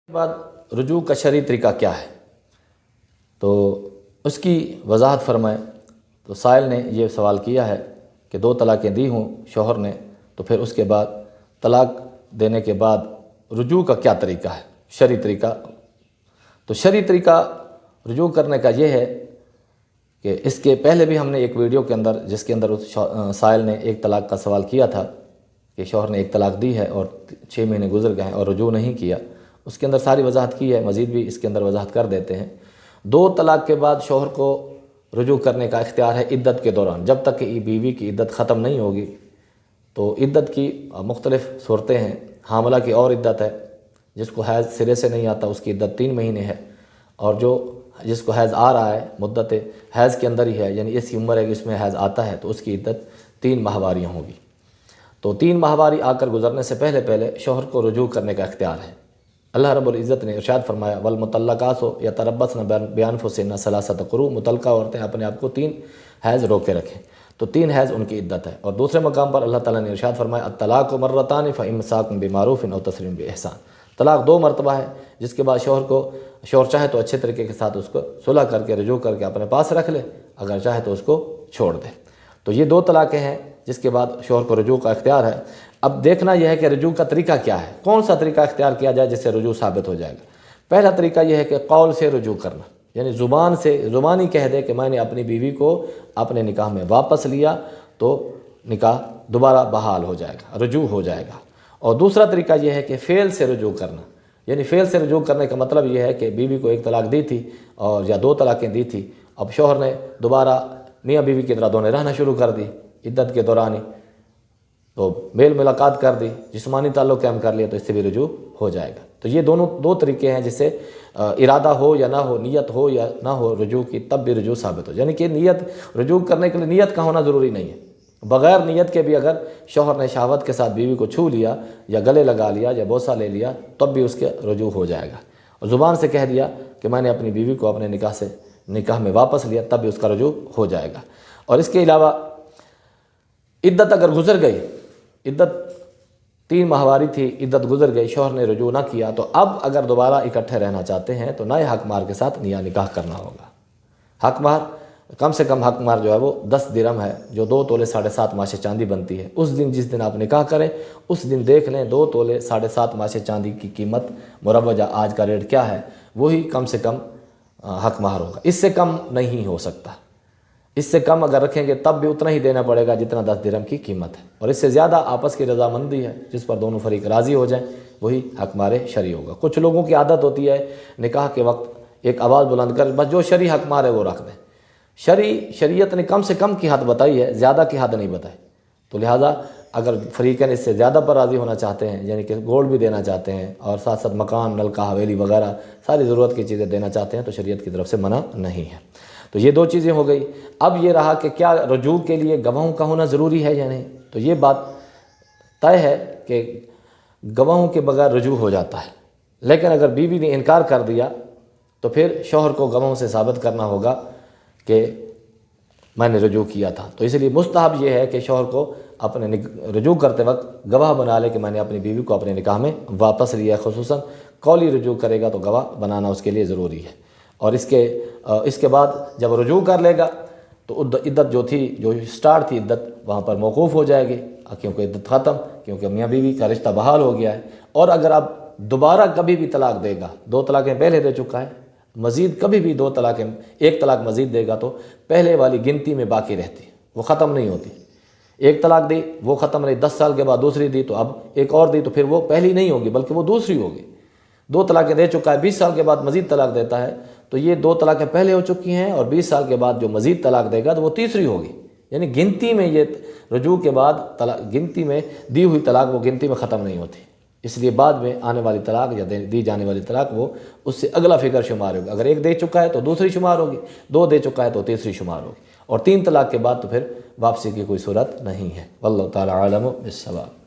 بعد رجوع کا شرعی طریقہ کیا ہے، تو اس کی وضاحت فرمائیں۔ تو سائل نے یہ سوال کیا ہے کہ 2 طلاقیں دی ہوں شوہر نے، تو پھر اس کے بعد طلاق دینے کے بعد رجوع کا کیا طریقہ ہے، شرعی طریقہ۔ تو شرعی طریقہ رجوع کرنے کا یہ ہے کہ اس کے پہلے بھی ہم نے ایک ویڈیو کے اندر، جس کے اندر اس سائل نے 1 طلاق کا سوال کیا تھا کہ شوہر نے 1 طلاق دی ہے اور 6 مہینے گزر گئے ہیں اور رجوع نہیں کیا، اس کے اندر ساری وضاحت کی ہے، مزید بھی اس کے اندر وضاحت کر دیتے ہیں۔ 2 طلاق کے بعد شوہر کو رجوع کرنے کا اختیار ہے عدت کے دوران، جب تک کہ بیوی کی عدت ختم نہیں ہوگی۔ تو عدت کی مختلف صورتیں ہیں۔ حاملہ کی اور عدت ہے، جس کو حیض سرے سے نہیں آتا اس کی عدت 3 مہینے ہے، اور جس کو حیض آ رہا ہے مدت حیض کے اندر ہی ہے، یعنی ایسی عمر ہے کہ اس میں حیض آتا ہے، تو اس کی عدت 3 ماہواریاں ہوگی۔ تو 3 ماہواری آ کر گزرنے سے پہلے شوہر کو رجوع کرنے کا اختیار ہے۔ اللہ رب العزت نے ارشاد فرمایا والمطلقات یتربصن بانفسہن ثلاثۃ قروء، مطلقہ عورتیں اپنے آپ کو 3 حیض روکے رکھیں، تو 3 حیض ان کی عدت ہے۔ اور دوسرے مقام پر اللہ تعالیٰ نے ارشاد فرمایا الطلاق مرتان فامساک بمعروف او تسریم باحسان، طلاق 2 مرتبہ ہے، جس کے بعد شوہر چاہے تو اچھے طریقے کے ساتھ اس کو صلح کر کے رجوع کر کے اپنے پاس رکھ لے، اگر چاہے تو اس کو چھوڑ دے۔ تو یہ 2 طلاقیں ہیں جس کے بعد شوہر کو رجوع کا اختیار ہے۔ اب دیکھنا یہ ہے کہ رجوع کا طریقہ کیا ہے، کون سا طریقہ اختیار کیا جائے جس سے رجوع ثابت ہو جائے گا۔ پہلا طریقہ یہ ہے کہ قول سے رجوع کرنا، یعنی زبانی کہہ دے کہ میں نے اپنی بیوی کو اپنے نکاح میں واپس لیا، تو نکاح دوبارہ بحال ہو جائے گا، رجوع ہو جائے گا۔ اور دوسرا طریقہ یہ ہے کہ فعل سے رجوع کرنا، یعنی فعل سے رجوع کرنے کا مطلب یہ ہے کہ بیوی کو 1 طلاق دی تھی اور یا 2 طلاقیں دی تھی، اب شوہر نے دوبارہ میاں بیوی کی طرح دونوں رہنا شروع کر دی عدت کے دوران ہی، تو میل ملاقات کر دی، جسمانی تعلق قائم کر لیا، تو اس سے بھی رجوع ہو جائے گا۔ تو یہ 2 طریقے ہیں جس سے ارادہ ہو یا نہ ہو، نیت ہو یا نہ ہو رجوع کی، تب بھی رجوع ثابت ہو، یعنی کہ رجوع کرنے کے لیے نیت کا ہونا ضروری نہیں ہے۔ بغیر نیت کے بھی اگر شوہر نے شہوت کے ساتھ بیوی کو چھو لیا یا گلے لگا لیا یا بوسہ لے لیا، تب بھی اس کے رجوع ہو جائے گا۔ اور زبان سے کہہ دیا کہ میں نے اپنی بیوی کو اپنے نکاح میں واپس لیا، تب بھی اس کا رجوع ہو جائے گا۔ اور اس کے علاوہ عدت اگر گزر گئی، عدت 3 ماہواری تھی، عدت گزر گئی، شوہر نے رجوع نہ کیا، تو اب اگر دوبارہ اکٹھے رہنا چاہتے ہیں تو نئے حق مہر کے ساتھ نکاح کرنا ہوگا۔ حق مہر کم سے کم حق مہر جو ہے وہ 10 درہم ہے، جو 2 تولے 7.5 ماشے چاندی بنتی ہے۔ اس دن جس دن آپ نکاح کریں اس دن دیکھ لیں 2 تولے 7.5 ماشے چاندی کی قیمت مروجہ آج کا ریٹ کیا ہے، وہی کم سے کم حق مہر ہوگا، اس سے کم نہیں ہو سکتا۔ اس سے کم اگر رکھیں گے تب بھی اتنا ہی دینا پڑے گا جتنا 10 درہم کی قیمت ہے، اور اس سے زیادہ آپس کی رضامندی ہے جس پر دونوں فریق راضی ہو جائیں، وہی حق مہر شرعی ہوگا۔ کچھ لوگوں کی عادت ہوتی ہے نکاح کے وقت ایک آواز بلند کر بس جو شرعی حق مہر ہے وہ رکھ دیں۔ شریعت نے کم سے کم کی حد بتائی ہے، زیادہ کی حد نہیں بتائی، تو لہٰذا اگر فریقین اس سے زیادہ پر راضی ہونا چاہتے ہیں، یعنی کہ گولڈ بھی دینا چاہتے ہیں اور ساتھ ساتھ مکان، نلکا، حویلی وغیرہ ساری ضرورت کی چیزیں دینا چاہتے ہیں، تو شریعت کی طرف سے منع نہیں ہے۔ تو یہ 2 چیزیں ہو گئی۔ اب یہ رہا کہ کیا رجوع کے لیے گواہوں کا ہونا ضروری ہے یا نہیں، تو یہ بات طے ہے کہ گواہوں کے بغیر رجوع ہو جاتا ہے، لیکن اگر بیوی نے انکار کر دیا تو پھر شوہر کو گواہوں سے ثابت کرنا ہوگا کہ میں نے رجوع کیا تھا۔ تو اس لیے مستحب یہ ہے کہ شوہر کو اپنے رجوع کرتے وقت گواہ بنا لے کہ میں نے اپنی بیوی کو اپنے نکاح میں واپس لیا ہے، خصوصاً قولی رجوع کرے گا تو گواہ بنانا اس کے لیے ضروری ہے۔ اور اس کے بعد جب رجوع کر لے گا تو عدت جو سٹارٹ تھی عدت وہاں پر موقوف ہو جائے گی، کیونکہ عدت ختم، کیونکہ میاں بیوی کا رشتہ بحال ہو گیا ہے۔ اور اگر اب دوبارہ کبھی بھی طلاق دے گا، 2 طلاقیں پہلے دے چکا ہے، مزید کبھی بھی 2 طلاقیں 1 طلاق مزید دے گا تو پہلے والی گنتی میں باقی رہتی ہے، وہ ختم نہیں ہوتی۔ 1 طلاق دی وہ ختم رہی، 10 سال کے بعد دوسری دی تو اب ایک اور دی تو پھر وہ پہلی نہیں ہوگی بلکہ وہ دوسری ہوگی۔ 2 طلاقیں دے چکا ہے، 20 سال کے بعد مزید طلاق دیتا ہے تو یہ 2 طلاقیں پہلے ہو چکی ہیں، اور 20 سال کے بعد جو مزید طلاق دے گا تو وہ تیسری ہوگی، یعنی گنتی میں یہ رجوع کے بعد گنتی میں دی ہوئی طلاق وہ گنتی میں ختم نہیں ہوتی، اس لیے بعد میں آنے والی طلاق یا دی جانے والی طلاق وہ اس سے اگلا فگر شمار ہوگی۔ اگر 1 دے چکا ہے تو دوسری شمار ہوگی، 2 دے چکا ہے تو تیسری شمار ہوگی، اور 3 طلاق کے بعد تو پھر واپسی کی کوئی صورت نہیں ہے۔ واللہ تعالی عالم بالصواب۔